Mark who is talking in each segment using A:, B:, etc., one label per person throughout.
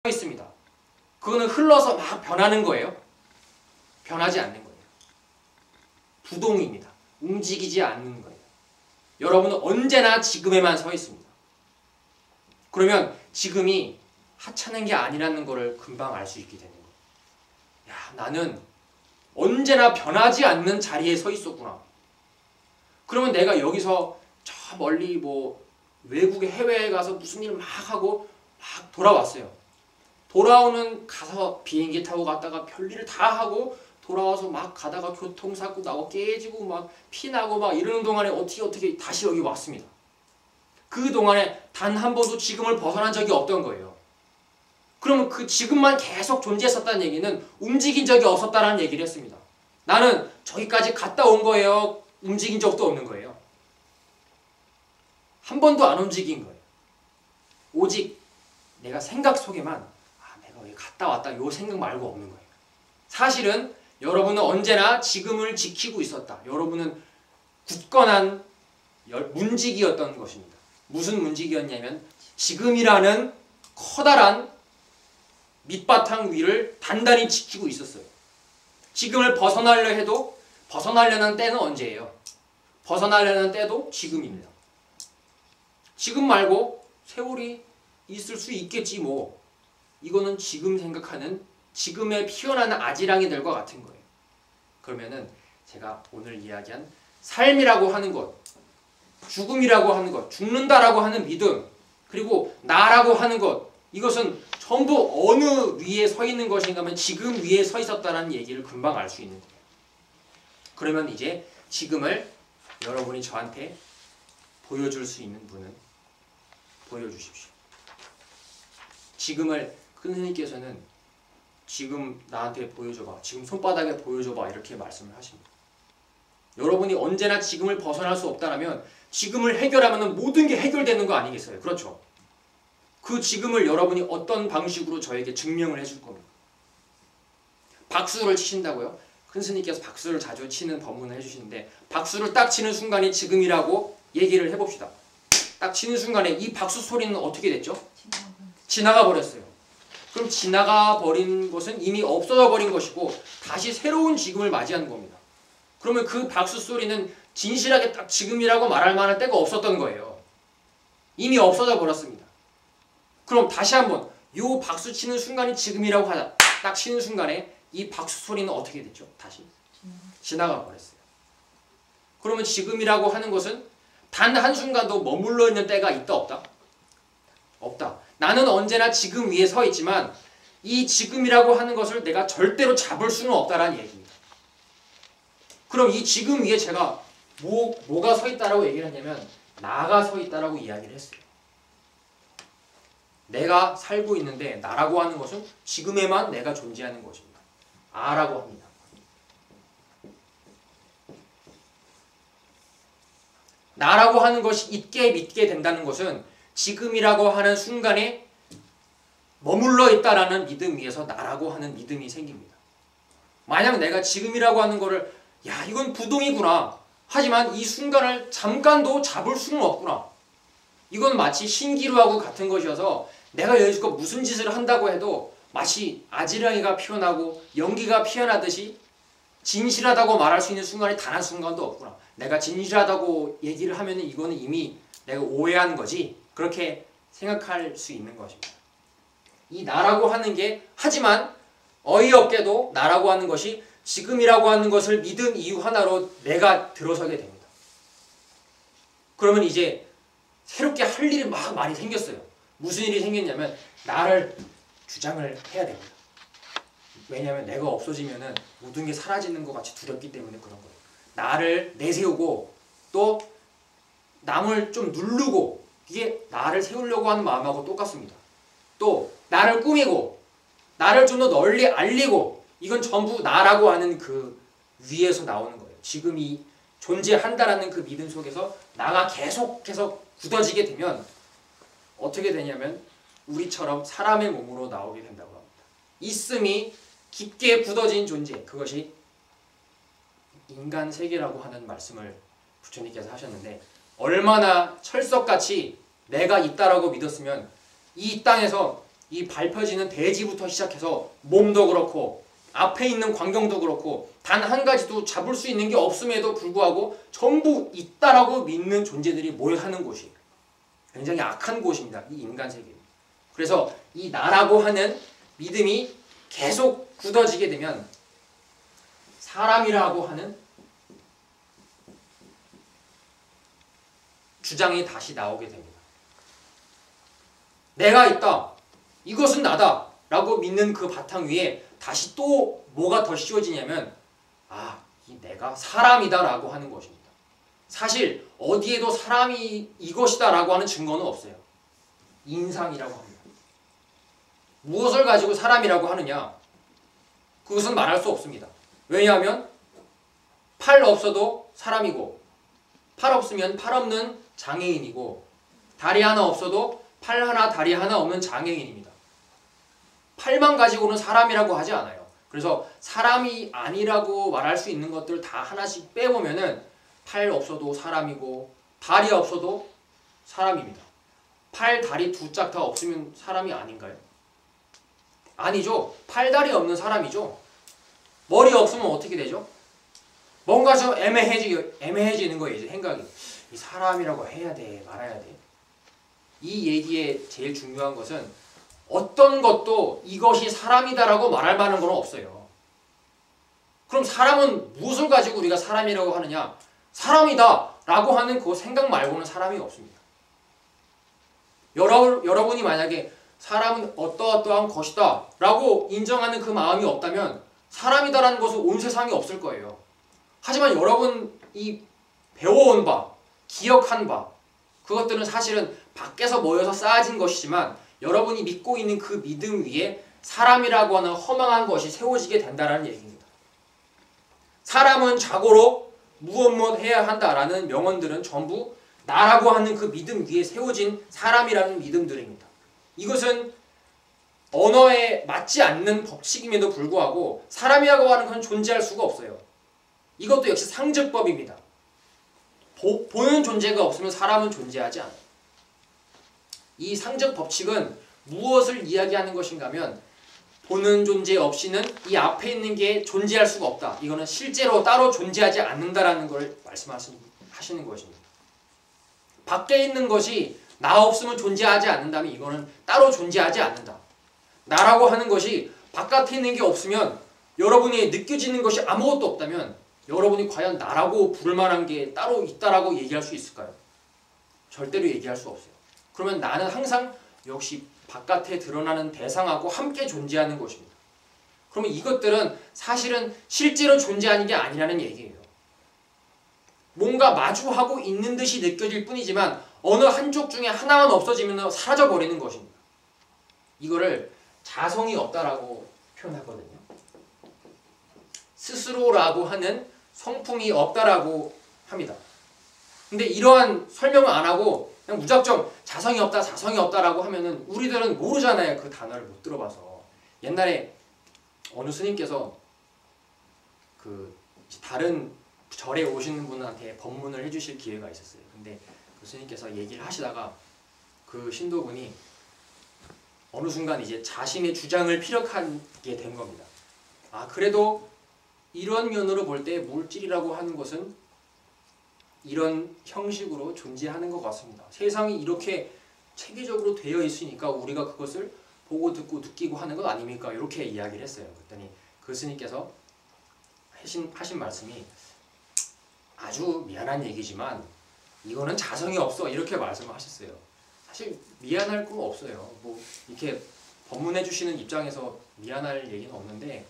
A: 있습니다. 그거는 흘러서 막 변하는 거예요? 변하지 않는 거예요. 부동입니다. 움직이지 않는 거예요. 여러분은 언제나 지금에만 서 있습니다. 그러면 지금이 하찮은 게 아니라는 것을 금방 알 수 있게 되는 거예요. 야, 나는 언제나 변하지 않는 자리에 서 있었구나. 그러면 내가 여기서 저 멀리 뭐 외국에 해외에 가서 무슨 일을 막 하고 막 돌아왔어요. 돌아오는 가서 비행기 타고 갔다가 별일을 다 하고 돌아와서 막 가다가 교통사고 나고 깨지고 막 피나고 막 이러는 동안에 어떻게 다시 여기 왔습니다. 그 동안에 단 한 번도 지금을 벗어난 적이 없던 거예요. 그러면 그 지금만 계속 존재했었다는 얘기는 움직인 적이 없었다는 얘기를 했습니다. 나는 저기까지 갔다 온 거예요? 움직인 적도 없는 거예요? 한 번도 안 움직인 거예요. 오직 내가 생각 속에만 내가 여기 갔다 왔다 요 생각 말고 없는 거예요. 사실은 여러분은 언제나 지금을 지키고 있었다. 여러분은 굳건한 문지기였던 것입니다. 무슨 문지기였냐면 지금이라는 커다란 밑바탕 위를 단단히 지키고 있었어요. 지금을 벗어나려 해도 벗어나려는 때는 언제예요? 벗어나려는 때도 지금입니다. 지금 말고 세월이 있을 수 있겠지 뭐. 이거는 지금 생각하는 지금에 피어나는 아지랑이들과 같은 거예요. 그러면은 제가 오늘 이야기한 삶이라고 하는 것, 죽음이라고 하는 것, 죽는다라고 하는 믿음, 그리고 나라고 하는 것, 이것은 전부 어느 위에 서 있는 것인가 하면 지금 위에 서 있었다는 얘기를 금방 알 수 있는 거예요. 그러면 이제 지금을 여러분이 저한테 보여줄 수 있는 분은 보여주십시오. 지금을 큰 스님께서는 지금 나한테 보여줘봐, 지금 손바닥에 보여줘봐 이렇게 말씀을 하십니다. 여러분이 언제나 지금을 벗어날 수 없다면 지금을 해결하면 모든 게 해결되는 거 아니겠어요? 그렇죠? 그 지금을 여러분이 어떤 방식으로 저에게 증명을 해줄 겁니까? 박수를 치신다고요? 큰 스님께서 박수를 자주 치는 법문을 해주시는데 박수를 딱 치는 순간이 지금이라고 얘기를 해봅시다. 딱 치는 순간에 이 박수 소리는 어떻게 됐죠? 지나가 버렸어요. 그럼 지나가 버린 것은 이미 없어져 버린 것이고 다시 새로운 지금을 맞이하는 겁니다. 그러면 그 박수 소리는 진실하게 딱 지금이라고 말할 만한 때가 없었던 거예요. 이미 없어져 버렸습니다. 그럼 다시 한번 요 박수 치는 순간이 지금이라고 하자. 딱 치는 순간에 이 박수 소리는 어떻게 됐죠? 다시 지나가 버렸어요. 그러면 지금이라고 하는 것은 단 한순간도 머물러 있는 때가 있다 없다? 없다. 나는 언제나 지금 위에 서 있지만 이 지금이라고 하는 것을 내가 절대로 잡을 수는 없다라는 얘기입니다. 그럼 이 지금 위에 제가 뭐가 서 있다라고 얘기를 했냐면 나가 서 있다라고 이야기를 했어요. 내가 살고 있는데 나라고 하는 것은 지금에만 내가 존재하는 것입니다. 아라고 합니다. 나라고 하는 것이 있게 믿게 된다는 것은 지금이라고 하는 순간에 머물러 있다라는 믿음 위에서 나라고 하는 믿음이 생깁니다. 만약 내가 지금이라고 하는 거를 야 이건 부동이구나. 하지만 이 순간을 잠깐도 잡을 수는 없구나. 이건 마치 신기루하고 같은 것이어서 내가 여기서 무슨 짓을 한다고 해도 마치 아지랑이가 피어나고 연기가 피어나듯이 진실하다고 말할 수 있는 순간이 단 한순간도 없구나. 내가 진실하다고 얘기를 하면 이거는 이미 내가 오해한 거지. 그렇게 생각할 수 있는 것입니다. 이 나라고 하는 게 하지만 어이없게도 나라고 하는 것이 지금이라고 하는 것을 믿은 이유 하나로 내가 들어서게 됩니다. 그러면 이제 새롭게 할 일이 막 많이 생겼어요. 무슨 일이 생겼냐면 나를 주장을 해야 됩니다. 왜냐하면 내가 없어지면 모든 게 사라지는 것 같이 두렵기 때문에 그런 거예요. 나를 내세우고 또 남을 좀 누르고 이게 나를 세우려고 하는 마음하고 똑같습니다. 또 나를 꾸미고 나를 좀 더 널리 알리고 이건 전부 나라고 하는 그 위에서 나오는 거예요. 지금이 존재한다라는 그 믿음 속에서 나가 계속해서 굳어지게 되면 어떻게 되냐면 우리처럼 사람의 몸으로 나오게 된다고 합니다. 있음이 깊게 굳어진 존재, 그것이 인간 세계라고 하는 말씀을 부처님께서 하셨는데 얼마나 철석같이 내가 있다라고 믿었으면 이 땅에서 이 밟혀지는 대지부터 시작해서 몸도 그렇고 앞에 있는 광경도 그렇고 단 한 가지도 잡을 수 있는 게 없음에도 불구하고 전부 있다라고 믿는 존재들이 모여사는 곳이에요. 굉장히 악한 곳입니다. 이 인간 세계. 그래서 이 나라고 하는 믿음이 계속 굳어지게 되면 사람이라고 하는 주장이 다시 나오게 됩니다. 내가 있다. 이것은 나다. 라고 믿는 그 바탕 위에 다시 또 뭐가 더 씌워지냐면 이 내가 사람이다 라고 하는 것입니다. 사실 어디에도 사람이 이것이다 라고 하는 증거는 없어요. 인상이라고 합니다. 무엇을 가지고 사람이라고 하느냐? 그것은 말할 수 없습니다. 왜냐하면 팔 없어도 사람이고 팔 없으면 팔 없는 장애인이고 다리 하나 없어도 팔 하나 다리 하나 없는 장애인입니다. 팔만 가지고는 사람이라고 하지 않아요. 그래서 사람이 아니라고 말할 수 있는 것들 다 하나씩 빼보면은 팔 없어도 사람이고 다리 없어도 사람입니다. 팔, 다리 두 짝 다 없으면 사람이 아닌가요? 아니죠. 팔, 다리 없는 사람이죠. 머리 없으면 어떻게 되죠? 뭔가 좀 애매해지는 거예요. 이제 생각이. 이 사람이라고 해야 돼? 말아야 돼? 이 얘기의 제일 중요한 것은 어떤 것도 이것이 사람이다라고 말할 만한 건 없어요. 그럼 사람은 무엇을 가지고 우리가 사람이라고 하느냐? 사람이다 라고 하는 그 생각 말고는 사람이 없습니다. 여러분이 만약에 사람은 어떠어떠한 것이다 라고 인정하는 그 마음이 없다면 사람이다라는 것은 온 세상에 없을 거예요. 하지만 여러분이 배워온 바, 기억한 바 그것들은 사실은 밖에서 모여서 쌓아진 것이지만 여러분이 믿고 있는 그 믿음 위에 사람이라고 하는 허망한 것이 세워지게 된다는 얘기입니다. 사람은 자고로 무엇 해야 한다라는 명언들은 전부 나라고 하는 그 믿음 위에 세워진 사람이라는 믿음들입니다. 이것은 언어에 맞지 않는 법칙임에도 불구하고 사람이라고 하는 건 존재할 수가 없어요. 이것도 역시 상적법입니다. 보는 존재가 없으면 사람은 존재하지 않아요. 이 상적 법칙은 무엇을 이야기하는 것인가 하면 보는 존재 없이는 이 앞에 있는 게 존재할 수가 없다. 이거는 실제로 따로 존재하지 않는다라는 걸 말씀하시는 것입니다. 밖에 있는 것이 나 없으면 존재하지 않는다면 이거는 따로 존재하지 않는다. 나라고 하는 것이 바깥에 있는 게 없으면 여러분이 느껴지는 것이 아무것도 없다면 여러분이 과연 나라고 부를 만한 게 따로 있다라고 얘기할 수 있을까요? 절대로 얘기할 수 없어요. 그러면 나는 항상 역시 바깥에 드러나는 대상하고 함께 존재하는 것입니다. 그러면 이것들은 사실은 실제로 존재하는 게 아니라는 얘기예요. 뭔가 마주하고 있는 듯이 느껴질 뿐이지만 어느 한쪽 중에 하나만 없어지면 사라져버리는 것입니다. 이거를 자성이 없다라고 표현하거든요. 스스로라고 하는 성품이 없다라고 합니다. 근데 이러한 설명을 안 하고 그냥 무작정 자성이 없다, 자성이 없다라고 하면은 우리들은 모르잖아요. 그 단어를 못 들어봐서. 옛날에 어느 스님께서 그 다른 절에 오시는 분한테 법문을 해주실 기회가 있었어요. 근데 그 스님께서 얘기를 하시다가 그 신도분이 어느 순간 이제 자신의 주장을 피력하게 된 겁니다. 그래도 이런 면으로 볼 때 물질이라고 하는 것은 이런 형식으로 존재하는 것 같습니다. 세상이 이렇게 체계적으로 되어 있으니까 우리가 그것을 보고 듣고 느끼고 하는 것 아닙니까? 이렇게 이야기를 했어요. 그랬더니 그 스님께서 하신 말씀이 아주 미안한 얘기지만 이거는 자성이 없어 이렇게 말씀하셨어요. 사실 미안할 건 없어요. 뭐 이렇게 법문해 주시는 입장에서 미안할 얘기는 없는데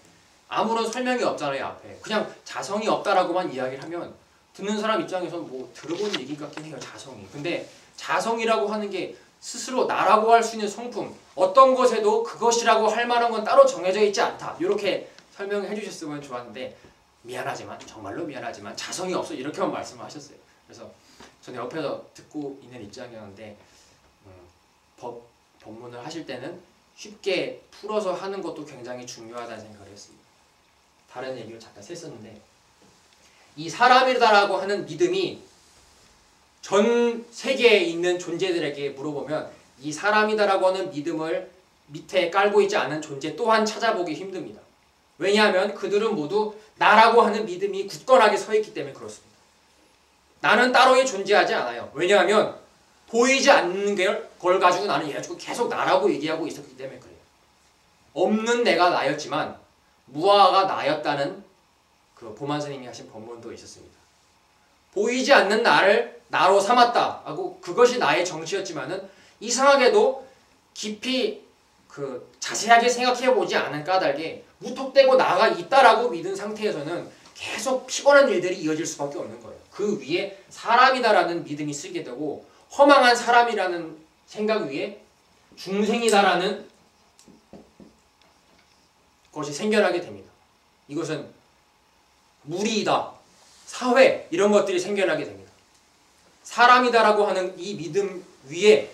A: 아무런 설명이 없잖아요. 앞에 그냥 자성이 없다라고만 이야기를 하면 듣는 사람 입장에서는 뭐 들어본 얘기 같긴 해요. 자성이. 근데 자성이라고 하는 게 스스로 나라고 할 수 있는 성품 어떤 것에도 그것이라고 할 만한 건 따로 정해져 있지 않다. 이렇게 설명해 주셨으면 좋았는데 미안하지만 정말로 미안하지만 자성이 없어 이렇게만 말씀을 하셨어요. 그래서 저는 옆에서 듣고 있는 입장이었는데 법문을 하실 때는 쉽게 풀어서 하는 것도 굉장히 중요하다는 생각을 했습니다. 다른 얘기를 잠깐 했었는데 이 사람이다라고 하는 믿음이 전 세계에 있는 존재들에게 물어보면 이 사람이다라고 하는 믿음을 밑에 깔고 있지 않은 존재 또한 찾아보기 힘듭니다. 왜냐하면 그들은 모두 나라고 하는 믿음이 굳건하게 서 있기 때문에 그렇습니다. 나는 따로 존재하지 않아요. 왜냐하면 보이지 않는 걸 가지고 나는 계속 나라고 얘기하고 있었기 때문에 그래요. 없는 내가 나였지만 무아가 나였다는 그 보만 스님이 하신 법문도 있었습니다. 보이지 않는 나를 나로 삼았다 하고 그것이 나의 정치였지만은 이상하게도 깊이 그 자세하게 생각해보지 않은 까닭에 무턱대고 나가 있다라고 믿은 상태에서는 계속 피곤한 일들이 이어질 수밖에 없는 거예요. 그 위에 사람이다라는 믿음이 쓰게 되고 허망한 사람이라는 생각 위에 중생이다라는 것이 생겨나게 됩니다. 이것은 무리이다, 사회 이런 것들이 생겨나게 됩니다. 사람이다라고 하는 이 믿음 위에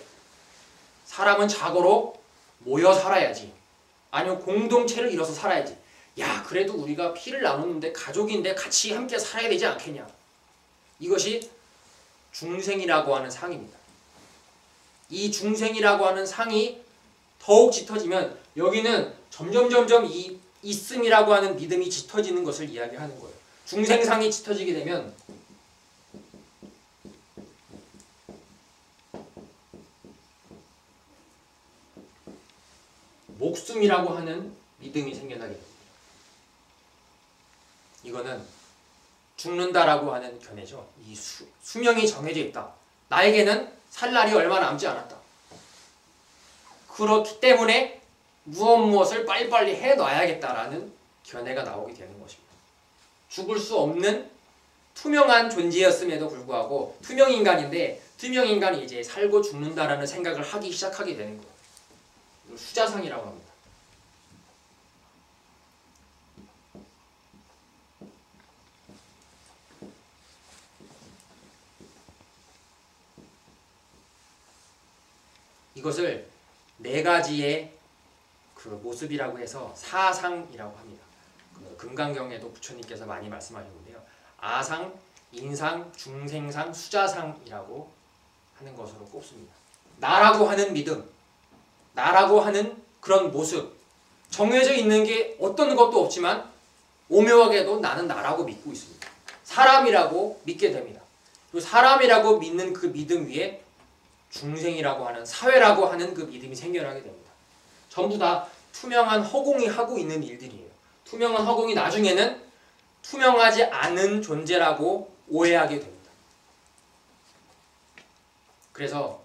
A: 사람은 자고로 모여 살아야지, 아니면 공동체를 이뤄서 살아야지. 야, 그래도 우리가 피를 나누는데 가족인데 같이 함께 살아야 되지 않겠냐. 이것이 중생이라고 하는 상입니다. 이 중생이라고 하는 상이 더욱 짙어지면 여기는 점점 이 있음이라고 하는 믿음이 짙어지는 것을 이야기하는 거예요. 중생상이 짙어지게 되면 목숨이라고 하는 믿음이 생겨나게 됩니다. 이거는 죽는다라고 하는 견해죠. 이 수명이 정해져 있다. 나에게는 살 날이 얼마 남지 않았다. 그렇기 때문에 무엇을 빨리빨리 해놔야겠다라는 견해가 나오게 되는 것입니다. 죽을 수 없는 투명한 존재였음에도 불구하고 투명인간인데 투명인간이 이제 살고 죽는다라는 생각을 하기 시작하게 되는 거예요. 이걸 수자상이라고 합니다. 이것을 네 가지의 그 모습이라고 해서 사상이라고 합니다. 그 금강경에도 부처님께서 많이 말씀하셨는데요. 아상, 인상, 중생상, 수자상이라고 하는 것으로 꼽습니다. 나라고 하는 믿음, 나라고 하는 그런 모습, 정해져 있는 게 어떤 것도 없지만 오묘하게도 나는 나라고 믿고 있습니다. 사람이라고 믿게 됩니다. 그리고 사람이라고 믿는 그 믿음 위에 중생이라고 하는, 사회라고 하는 그 믿음이 생겨나게 됩니다. 전부 다 투명한 허공이 하고 있는 일들이에요. 투명한 허공이 나중에는 투명하지 않은 존재라고 오해하게 됩니다. 그래서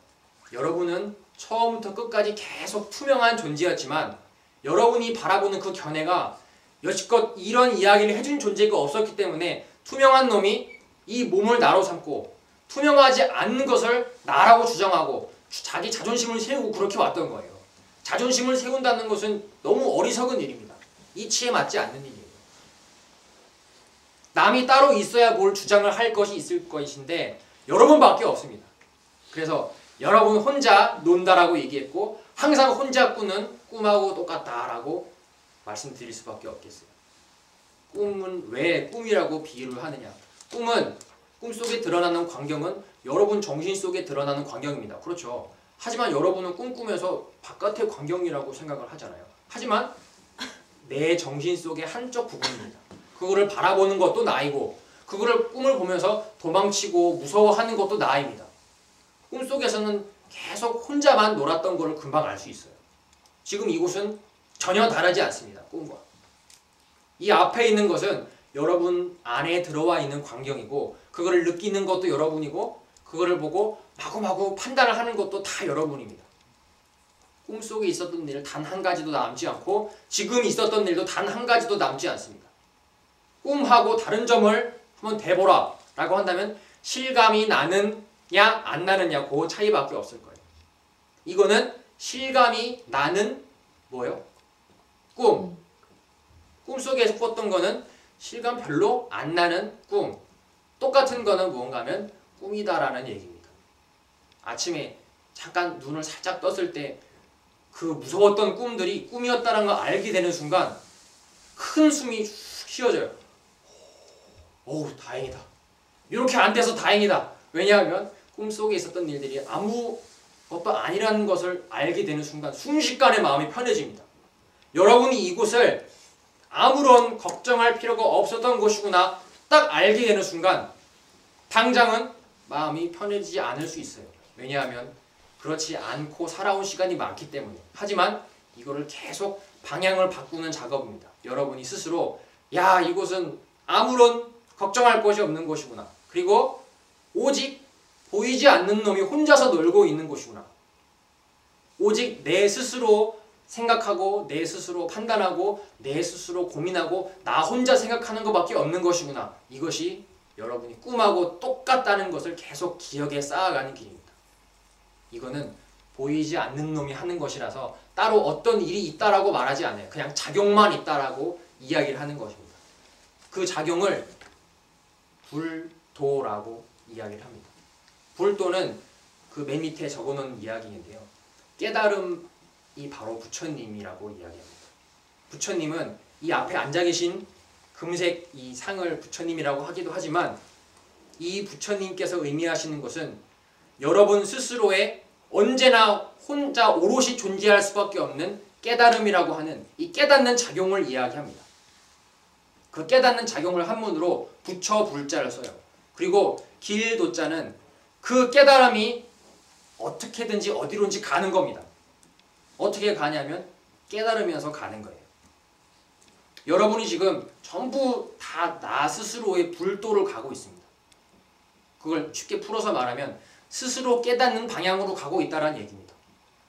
A: 여러분은 처음부터 끝까지 계속 투명한 존재였지만 여러분이 바라보는 그 견해가 여지껏 이런 이야기를 해준 존재가 없었기 때문에 투명한 놈이 이 몸을 나로 삼고 투명하지 않는 것을 나라고 주장하고 자기 자존심을 세우고 그렇게 왔던 거예요. 자존심을 세운다는 것은 너무 어리석은 일입니다. 이치에 맞지 않는 일이에요. 남이 따로 있어야 뭘 주장을 할 것이 있을 것인데 여러분밖에 없습니다. 그래서 여러분 혼자 논다라고 얘기했고 항상 혼자 꾸는 꿈하고 똑같다라고 말씀드릴 수밖에 없겠어요. 꿈은 왜 꿈이라고 비유를 하느냐. 꿈은 꿈속에 드러나는 광경은 여러분 정신 속에 드러나는 광경입니다. 그렇죠. 하지만 여러분은 꿈꾸면서 바깥의 광경이라고 생각을 하잖아요. 하지만 내 정신 속의 한쪽 부분입니다. 그거를 바라보는 것도 나이고 그거를 꿈을 보면서 도망치고 무서워하는 것도 나입니다. 꿈속에서는 계속 혼자만 놀았던 거를 금방 알 수 있어요. 지금 이곳은 전혀 다르지 않습니다. 꿈과. 이 앞에 있는 것은 여러분 안에 들어와 있는 광경이고 그거를 느끼는 것도 여러분이고 그거를 보고 마구마구 판단을 하는 것도 다 여러분입니다. 꿈속에 있었던 일 단 한 가지도 남지 않고 지금 있었던 일도 단 한 가지도 남지 않습니다. 꿈하고 다른 점을 한번 대보라 라고 한다면 실감이 나느냐 안 나느냐 그 차이밖에 없을 거예요. 이거는 실감이 나는 뭐예요? 꿈. 꿈속에서 꿨던 거는 실감 별로 안 나는 꿈. 똑같은 거는 무언가 하면 꿈이다라는 얘기입니다. 아침에 잠깐 눈을 살짝 떴을 때 그 무서웠던 꿈들이 꿈이었다는 걸 알게 되는 순간 큰 숨이 쉬어져요. 어우 다행이다. 이렇게 안 돼서 다행이다. 왜냐하면 꿈속에 있었던 일들이 아무 그것도 아니라는 것을 알게 되는 순간 순식간에 마음이 편해집니다. 여러분이 이곳을 아무런 걱정할 필요가 없었던 곳이구나 딱 알게 되는 순간 당장은 마음이 편해지지 않을 수 있어요. 왜냐하면 그렇지 않고 살아온 시간이 많기 때문에. 하지만 이거를 계속 방향을 바꾸는 작업입니다. 여러분이 스스로 야, 이곳은 아무런 걱정할 것이 없는 곳이구나. 그리고 오직 보이지 않는 놈이 혼자서 놀고 있는 곳이구나. 오직 내 스스로 생각하고 내 스스로 판단하고 내 스스로 고민하고 나 혼자 생각하는 것밖에 없는 것이구나. 이것이 여러분이 꿈하고 똑같다는 것을 계속 기억에 쌓아가는 길입니다. 이거는 보이지 않는 놈이 하는 것이라서 따로 어떤 일이 있다라고 말하지 않아요. 그냥 작용만 있다라고 이야기를 하는 것입니다. 그 작용을 불도라고 이야기를 합니다. 불도는 그 맨 밑에 적어놓은 이야기인데요. 깨달음이 바로 부처님이라고 이야기합니다. 부처님은 이 앞에 앉아 계신 금색 이 상을 부처님이라고 하기도 하지만 이 부처님께서 의미하시는 것은 여러분 스스로의 언제나 혼자 오롯이 존재할 수밖에 없는 깨달음이라고 하는 이 깨닫는 작용을 이야기합니다. 그 깨닫는 작용을 한문으로 부처 불자를 써요. 그리고 길도자는 그 깨달음이 어떻게든지 어디론지 가는 겁니다. 어떻게 가냐면 깨달으면서 가는 거예요. 여러분이 지금 전부 다 나 스스로의 불도를 가고 있습니다. 그걸 쉽게 풀어서 말하면 스스로 깨닫는 방향으로 가고 있다는 얘기입니다.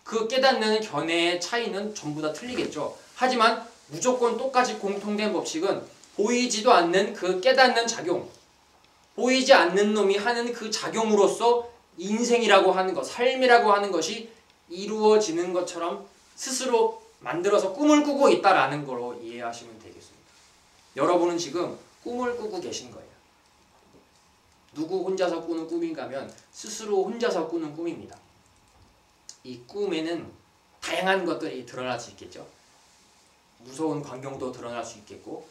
A: 그 깨닫는 견해의 차이는 전부 다 틀리겠죠. 하지만 무조건 똑같이 공통된 법칙은 보이지도 않는 그 깨닫는 작용, 보이지 않는 놈이 하는 그 작용으로서 인생이라고 하는 것, 삶이라고 하는 것이 이루어지는 것처럼 스스로 만들어서 꿈을 꾸고 있다라는 거로 이해하시면 되겠습니다. 여러분은 지금 꿈을 꾸고 계신 거예요. 누구 혼자서 꾸는 꿈인가 하면 스스로 혼자서 꾸는 꿈입니다. 이 꿈에는 다양한 것들이 드러날 수 있겠죠. 무서운 광경도 드러날 수 있겠고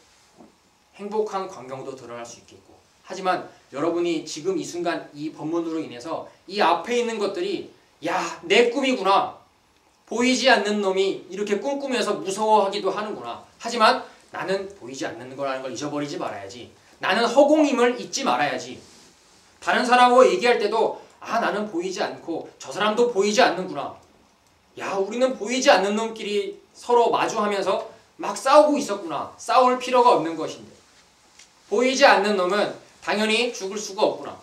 A: 행복한 광경도 드러날 수 있겠고 하지만 여러분이 지금 이 순간 이 법문으로 인해서 이 앞에 있는 것들이 야, 내 꿈이구나. 보이지 않는 놈이 이렇게 꿈꾸면서 무서워하기도 하는구나. 하지만 나는 보이지 않는 거라는 걸 잊어버리지 말아야지. 나는 허공임을 잊지 말아야지. 다른 사람하고 얘기할 때도 아, 나는 보이지 않고 저 사람도 보이지 않는구나. 야, 우리는 보이지 않는 놈끼리 서로 마주하면서 막 싸우고 있었구나. 싸울 필요가 없는 것인데. 보이지 않는 놈은 당연히 죽을 수가 없구나.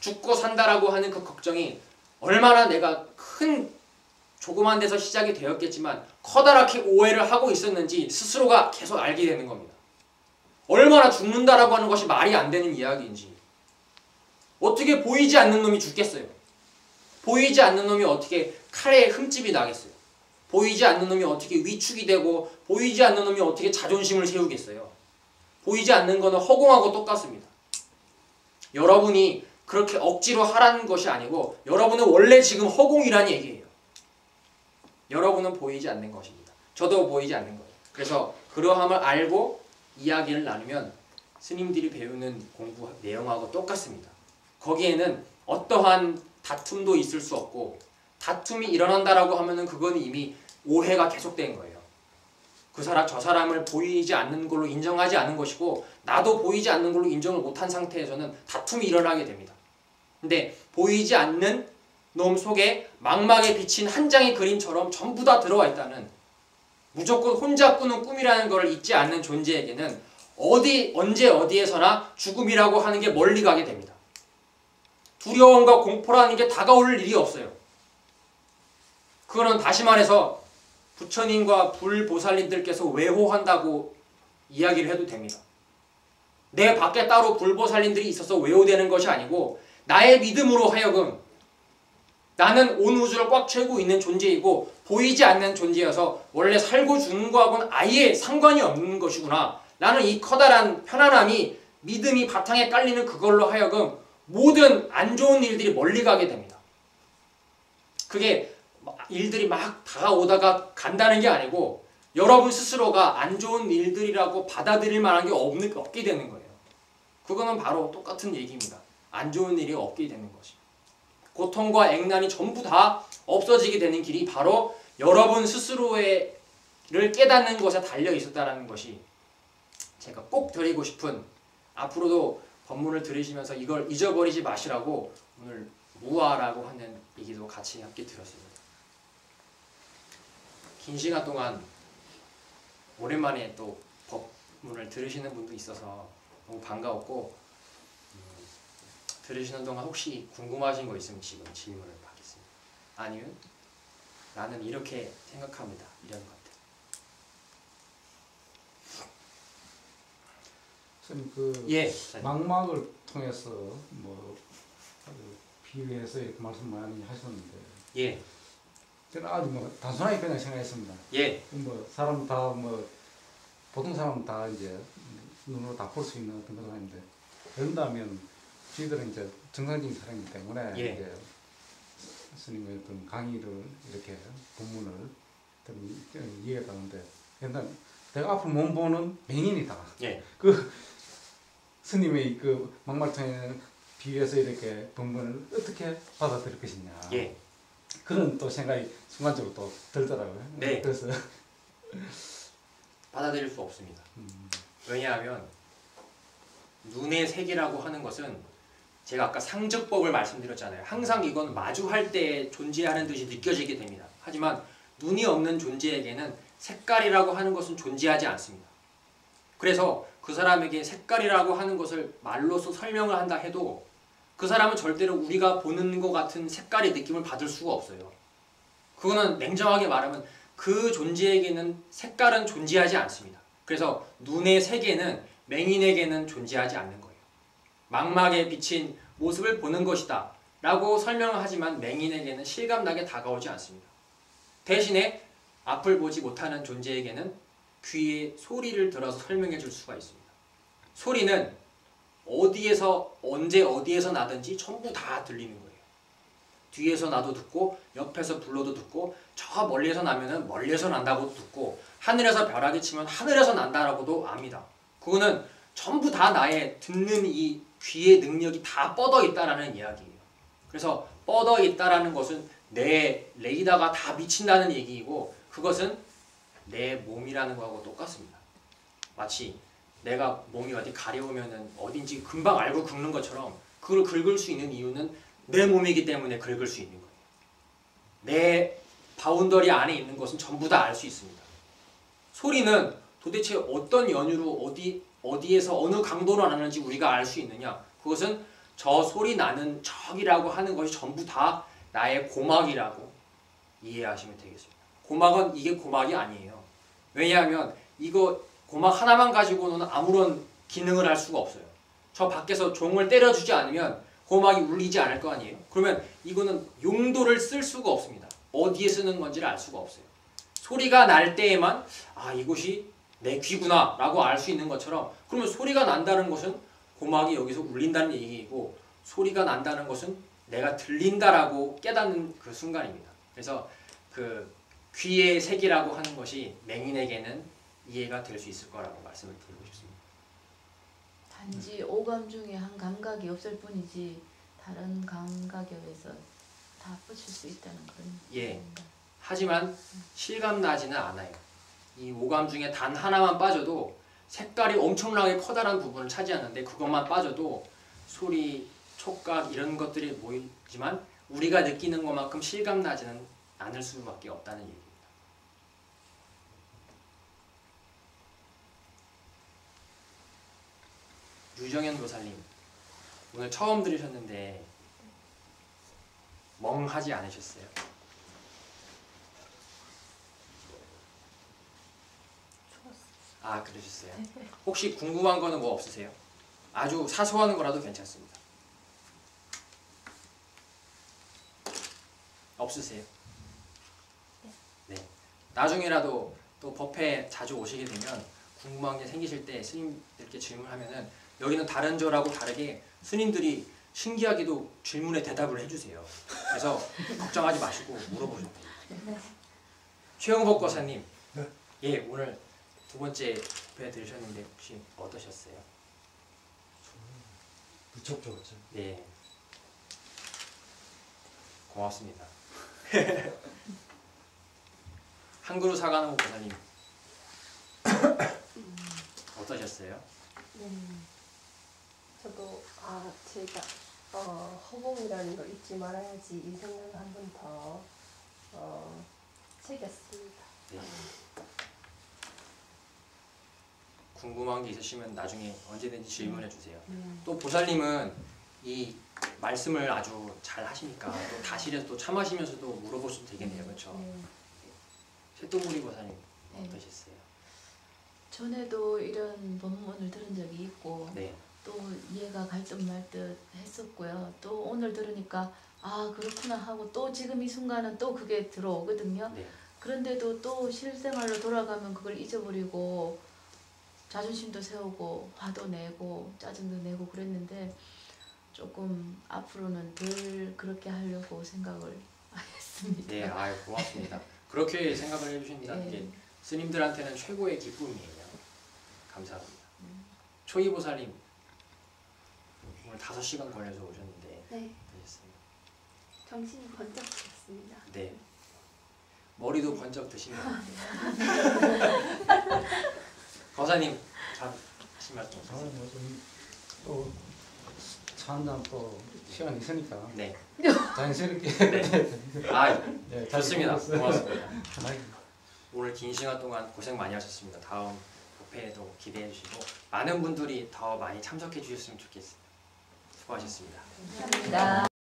A: 죽고 산다라고 하는 그 걱정이 얼마나 내가 큰 조그만 데서 시작이 되었겠지만 커다랗게 오해를 하고 있었는지 스스로가 계속 알게 되는 겁니다. 얼마나 죽는다라고 하는 것이 말이 안 되는 이야기인지. 어떻게 보이지 않는 놈이 죽겠어요? 보이지 않는 놈이 어떻게 칼에 흠집이 나겠어요? 보이지 않는 놈이 어떻게 위축이 되고 보이지 않는 놈이 어떻게 자존심을 세우겠어요? 보이지 않는 거는 허공하고 똑같습니다. 여러분이 그렇게 억지로 하라는 것이 아니고 여러분은 원래 지금 허공이라는 얘기예요. 여러분은 보이지 않는 것입니다. 저도 보이지 않는 거예요. 그래서 그러함을 알고 이야기를 나누면 스님들이 배우는 공부 내용하고 똑같습니다. 거기에는 어떠한 다툼도 있을 수 없고 다툼이 일어난다라고 하면은 그건 이미 오해가 계속된 거예요. 그 사람 저 사람을 보이지 않는 걸로 인정하지 않은 것이고 나도 보이지 않는 걸로 인정을 못한 상태에서는 다툼이 일어나게 됩니다. 근데 보이지 않는 놈 속에 망막에 비친 한 장의 그림처럼 전부 다 들어와 있다는 무조건 혼자 꾸는 꿈이라는 것을 잊지 않는 존재에게는 언제 어디에서나 죽음이라고 하는 게 멀리 가게 됩니다. 두려움과 공포라는 게 다가올 일이 없어요. 그거는 다시 말해서 부처님과 불보살님들께서 외호한다고 이야기를 해도 됩니다. 내 밖에 따로 불보살님들이 있어서 외호되는 것이 아니고 나의 믿음으로 하여금 나는 온 우주를 꽉 채우고 있는 존재이고 보이지 않는 존재여서 원래 살고 죽는 거하고는 아예 상관이 없는 것이구나. 나는 이 커다란 편안함이 믿음이 바탕에 깔리는 그걸로 하여금 모든 안 좋은 일들이 멀리 가게 됩니다. 그게 일들이 막 다가오다가 간다는 게 아니고 여러분 스스로가 안 좋은 일들이라고 받아들일 만한 게 없게 되는 거예요. 그거는 바로 똑같은 얘기입니다. 안 좋은 일이 없게 되는 것이. 고통과 액난이 전부 다 없어지게 되는 길이 바로 여러분 스스로를 깨닫는 것에 달려 있었다는 것이 제가 꼭 드리고 싶은, 앞으로도 법문을 들으시면서 이걸 잊어버리지 마시라고 오늘 무아라고 하는 얘기도 같이 함께 들었습니다. 긴 시간 동안 오랜만에 또 법문을 들으시는 분도 있어서 너무 반가웠고, 들으시는 동안 혹시 궁금하신 거 있으면 지금 질문을 받겠습니다. 아니면 나는 이렇게 생각합니다, 이런 것들.
B: 선생님 그
A: 예,
B: 망막을 통해서 뭐 비유해서 이렇게 말씀 많이 하셨는데,
A: 예,
B: 저는 아주 뭐 단순하게 그냥 생각했습니다.
A: 예,
B: 뭐 사람 다 뭐 보통 사람 다 이제 눈으로 다 볼 수 있는 어떤 그런 건데, 그런다면 저희들은 이제 정상적인 사람이기 때문에
A: 예.
B: 이제 스님의 어떤 강의를 이렇게 본문을 좀 이해가 가는데, 일단 내가 앞으로 못 보는 맹인이다.
A: 예,
B: 그 스님의 그 막말통에 비유해서 이렇게 본문을 어떻게 받아들일 것이냐.
A: 예.
B: 그런 또 생각이 순간적으로 또 들더라고요.
A: 네.
B: 그래서
A: 받아들일 수 없습니다. 왜냐하면 눈의 세계라고 하는 것은 제가 아까 상적법을 말씀드렸잖아요. 항상 이건 마주할 때 존재하는 듯이 느껴지게 됩니다. 하지만 눈이 없는 존재에게는 색깔이라고 하는 것은 존재하지 않습니다. 그래서 그 사람에게 색깔이라고 하는 것을 말로써 설명을 한다 해도 그 사람은 절대로 우리가 보는 것 같은 색깔의 느낌을 받을 수가 없어요. 그거는 냉정하게 말하면 그 존재에게는 색깔은 존재하지 않습니다. 그래서 눈의 세계는 맹인에게는 존재하지 않는 거예요. 망막에 비친 모습을 보는 것이다 라고 설명을 하지만 맹인에게는 실감나게 다가오지 않습니다. 대신에 앞을 보지 못하는 존재에게는 귀에 소리를 들어서 설명해 줄 수가 있습니다. 소리는 어디에서 언제 어디에서 나든지 전부 다 들리는 거예요. 뒤에서 나도 듣고 옆에서 불러도 듣고 저 멀리에서 나면은 멀리에서 난다고도 듣고 하늘에서 벼락이 치면 하늘에서 난다라고도 압니다. 그거는 전부 다 나의 듣는 이 귀의 능력이 다 뻗어 있다라는 이야기예요. 그래서 뻗어 있다라는 것은 내 레이더가 다 미친다는 얘기이고, 그것은 내 몸이라는 거하고 똑같습니다. 마치 내가 몸이 어디 가려우면은 어딘지 금방 알고 긁는 것처럼 그걸 긁을 수 있는 이유는 내 몸이기 때문에 긁을 수 있는 거예요. 내 바운더리 안에 있는 것은 전부 다 알 수 있습니다. 소리는 도대체 어떤 연유로 어디에서 어느 강도로 나는지 우리가 알 수 있느냐? 그것은 저 소리 나는 척이라고 하는 것이 전부 다 나의 고막이라고 이해하시면 되겠습니다. 고막은 이게 고막이 아니에요. 왜냐하면 이거 고막 하나만 가지고는 아무런 기능을 할 수가 없어요. 저 밖에서 종을 때려주지 않으면 고막이 울리지 않을 거 아니에요. 그러면 이거는 용도를 쓸 수가 없습니다. 어디에 쓰는 건지를 알 수가 없어요. 소리가 날 때에만 아 이곳이 내 귀구나 라고 알 수 있는 것처럼, 그러면 소리가 난다는 것은 고막이 여기서 울린다는 얘기이고, 소리가 난다는 것은 내가 들린다라고 깨닫는 그 순간입니다. 그래서 그 귀의 색이라고 하는 것이 맹인에게는 이해가 될 수 있을 거라고 말씀을 드리고 싶습니다.
C: 단지 오감 중에 한 감각이 없을 뿐이지 다른 감각에 의해서 다 붙일 수 있다는 그런
A: 예.
C: 얘기입니다.
A: 하지만 실감나지는 않아요. 이 오감 중에 단 하나만 빠져도 색깔이 엄청나게 커다란 부분을 차지하는데, 그것만 빠져도 소리, 촉각 이런 것들이 모이지만 우리가 느끼는 것만큼 실감나지는 않을 수밖에 없다는 얘기입니다. 유정현 교사님, 오늘 처음 들으셨는데 멍하지 않으셨어요? 아, 그러셨어요? 혹시 궁금한 거는 뭐 없으세요? 아주 사소한 거라도 괜찮습니다. 없으세요? 네. 나중에라도 또 법회 자주 오시게 되면 궁금한 게 생기실 때 스님들께 질문하면은 여기는 다른 절하고 다르게 스님들이 신기하게도 질문에 대답을 해주세요. 그래서 걱정하지 마시고 물어보셔도 됩니다. 최영복 거사님, 예, 오늘 두 번째 배 들으셨는데 혹시 어떠셨어요?
D: 무척 좋았죠.
A: 네. 고맙습니다. 한 그루 사과나무 보사님 어떠셨어요?
D: 네. 저도 제가 허공이라는 걸 잊지 말아야지 이 생각을 한 번 더 새겼습니다.
A: 네. 궁금한 게 있으시면 나중에 언제든지 질문해 주세요. 또 보살님은 이 말씀을 아주 잘 하시니까 또 다시려서 또 차 마시면서도 물어볼 수도 되겠네요. 그렇죠?
C: 네.
A: 쇠똥구리 보살님
C: 네.
A: 어떠셨어요?
C: 전에도 이런 법문을 들은 적이 있고
A: 네.
C: 또 이해가 갈 듯 말 듯 했었고요. 또 오늘 들으니까 아 그렇구나 하고 또 지금 이 순간은 또 그게 들어오거든요.
A: 네.
C: 그런데도 또 실생활로 돌아가면 그걸 잊어버리고 자존심도 세우고 화도 내고 짜증도 내고 그랬는데 조금 앞으로는 덜 그렇게 하려고 생각을 했습니다.
A: 네, 아유 고맙습니다. 그렇게 생각을 해주신다는 게 스님들한테는 최고의 기쁨이에요. 감사합니다. 초이보살님 오늘 5시간 걸려서 오셨는데
D: 네,
A: 어떠셨어요?
D: 정신이 번쩍 들었습니다.
A: 네. 머리도 번쩍 드시면 거사님 잘 하신 말씀 없으세요?
B: 차 한잔 또 시간이 있으니까
A: 네.
B: 자연스럽게
A: 네. 아
B: 네,
A: 좋습니다.
B: 잘
A: 고맙습니다.
B: 편하게.
A: 오늘 긴 시간 동안 고생 많이 하셨습니다. 다음 법회에도 기대해 주시고 많은 분들이 더 많이 참석해 주셨으면 좋겠습니다. 수고하셨습니다.
C: 감사합니다.